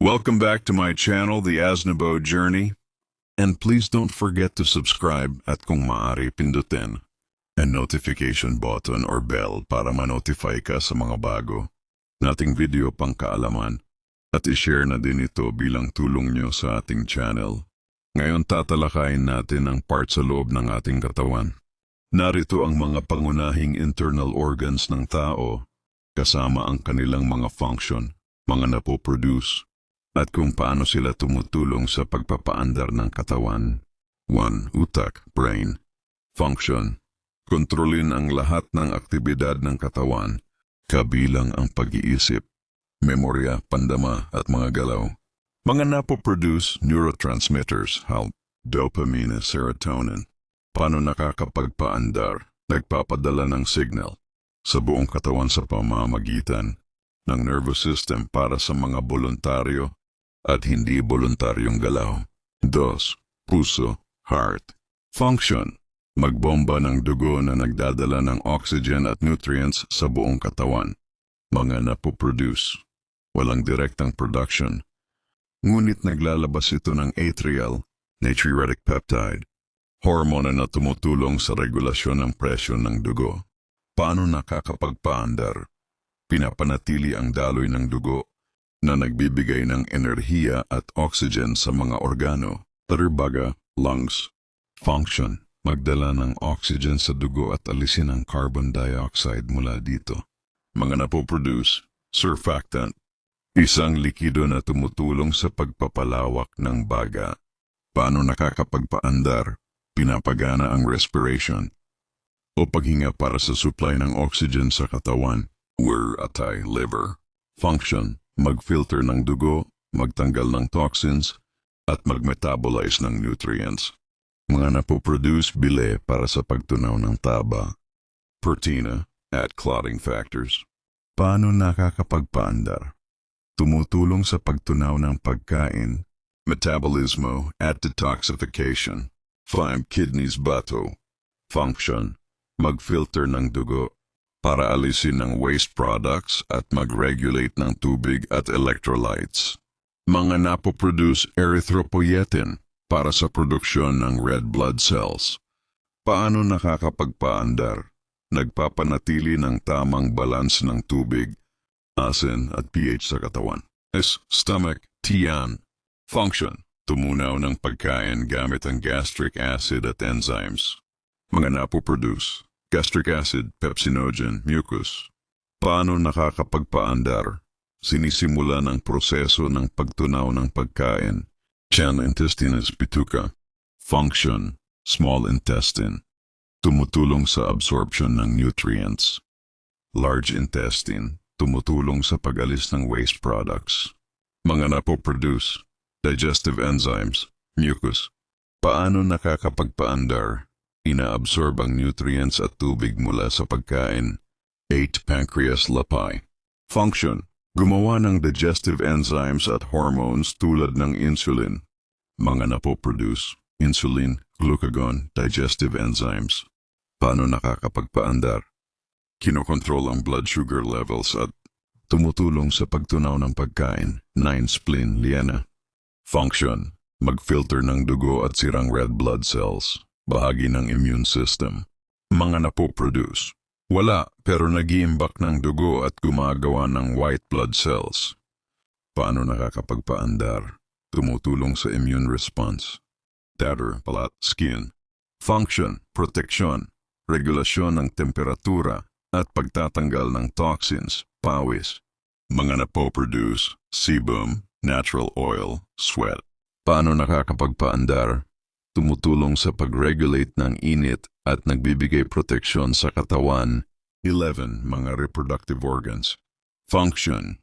Welcome back to my channel, The Aznavour Journey. And please don't forget to subscribe at kung maaari pindutin ang notification button or bell para ma-notify ka sa mga bago nating video pang kaalaman at i-share na din ito bilang tulong nyo sa ating channel. Ngayon tatalakayin natin ang part sa loob ng ating katawan. Narito ang mga pangunahing internal organs ng tao kasama ang kanilang mga function, mga napoproduce, at kung paano sila tumutulong sa pagpapaandar ng katawan. 1. Utak, brain. Function. Kontrolin ang lahat ng aktibidad ng katawan, kabilang ang pag-iisip, memorya, pandama at mga galaw. Mga napoproduce neurotransmitters, HALT, dopamine, serotonin. Paano nakakapagpaandar, nagpapadala ng signal sa buong katawan sa pamamagitan ng nervous system para sa mga voluntaryo at hindi voluntaryong galaw. 2. Puso, heart. Function. Magbomba ng dugo na nagdadala ng oxygen at nutrients sa buong katawan. Mga napoproduce. Walang direktang production. Ngunit naglalabas ito ng atrial, natriuretic peptide, hormone na tumutulong sa regulasyon ng presyon ng dugo. Paano nakakapagpaandar? Pinapanatili ang daloy ng dugo na nagbibigay ng enerhiya at oxygen sa mga organo, baga, lungs. Function. Magdala ng oxygen sa dugo at alisin ang carbon dioxide mula dito. Mga napoproduce, surfactant. Isang likido na tumutulong sa pagpapalawak ng baga. Paano nakakapagpaandar? Pinapagana ang respiration o paghinga para sa supply ng oxygen sa katawan. Liver. Function. Mag-filter ng dugo, magtanggal ng toxins, at mag-metabolize ng nutrients. Mga napoproduce bile para sa pagtunaw ng taba. Protina at clotting factors. Paano nakakapagpaandar? Tumutulong sa pagtunaw ng pagkain, metabolismo at detoxification. 5. Kidneys, bato. Function. Mag-filter ng dugo para alisin ng waste products at mag-regulate ng tubig at electrolytes. Mga napoproduce erythropoietin para sa produksyon ng red blood cells. Paano nakakapagpaandar? Nagpapanatili ng tamang balance ng tubig, asin at pH sa katawan. Stomach, tiyan. Function. Tumunaw ng pagkain gamit ang gastric acid at enzymes. Mga napoproduce gastric acid, pepsinogen, mucus. Paano nakakapagpaandar? Sinisimula ng proseso ng pagtunaw ng pagkain. Tiyan, intestines, bituka. Function. Small intestine. Tumutulong sa absorption ng nutrients. Large intestine. Tumutulong sa pag-alis ng waste products. Mga napoproduce digestive enzymes, mucus. Paano nakakapagpaandar? Inaabsorb ang nutrients at tubig mula sa pagkain. 8. Pancreas, lapi. Function. Gumawa ng digestive enzymes at hormones tulad ng insulin. Mga napoproduce insulin, glucagon, digestive enzymes. Paano nakakapagpaandar? Kinokontrol ang blood sugar levels at tumutulong sa pagtunaw ng pagkain. 9. Spleen, liena. Function. Mag-filter ng dugo at sirang red blood cells. Bahagi ng immune system. Mga napoproduce. Wala pero nag-iimbak ng dugo at gumagawa ng white blood cells. Paano nakakapagpaandar? Tumutulong sa immune response. Tatter, balat, skin. Function, proteksyon, regulasyon ng temperatura at pagtatanggal ng toxins, pawis. Mga napoproduce, sebum, natural oil, sweat. Paano nakakapagpaandar? Tumutulong sa pag-regulate ng init at nagbibigay proteksyon sa katawan. 11. Mga reproductive organs. Function.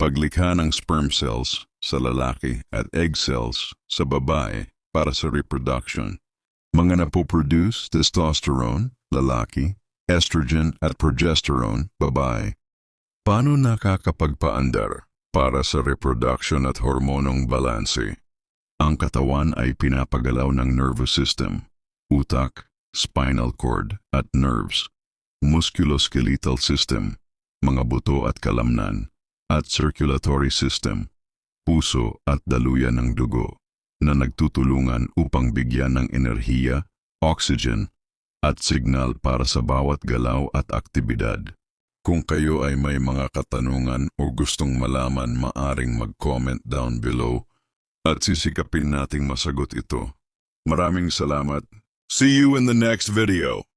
Paglikha ng sperm cells sa lalaki at egg cells sa babae para sa reproduction. Mga napoproduce testosterone, lalaki, estrogen at progesterone, babae. Paano nakakapagpaandar? Para sa reproduction at hormonong balanse. Ang katawan ay pinapagalaw ng nervous system, utak, spinal cord at nerves, musculoskeletal system, mga buto at kalamnan, at circulatory system. puso at daluyan ng dugo na nagtutulungan upang bigyan ng enerhiya, oxygen, at signal para sa bawat galaw at aktibidad. Kung kayo ay may mga katanungan o gustong malaman, maaring mag-comment down below at sisikapin nating masagot ito. Maraming salamat. See you in the next video.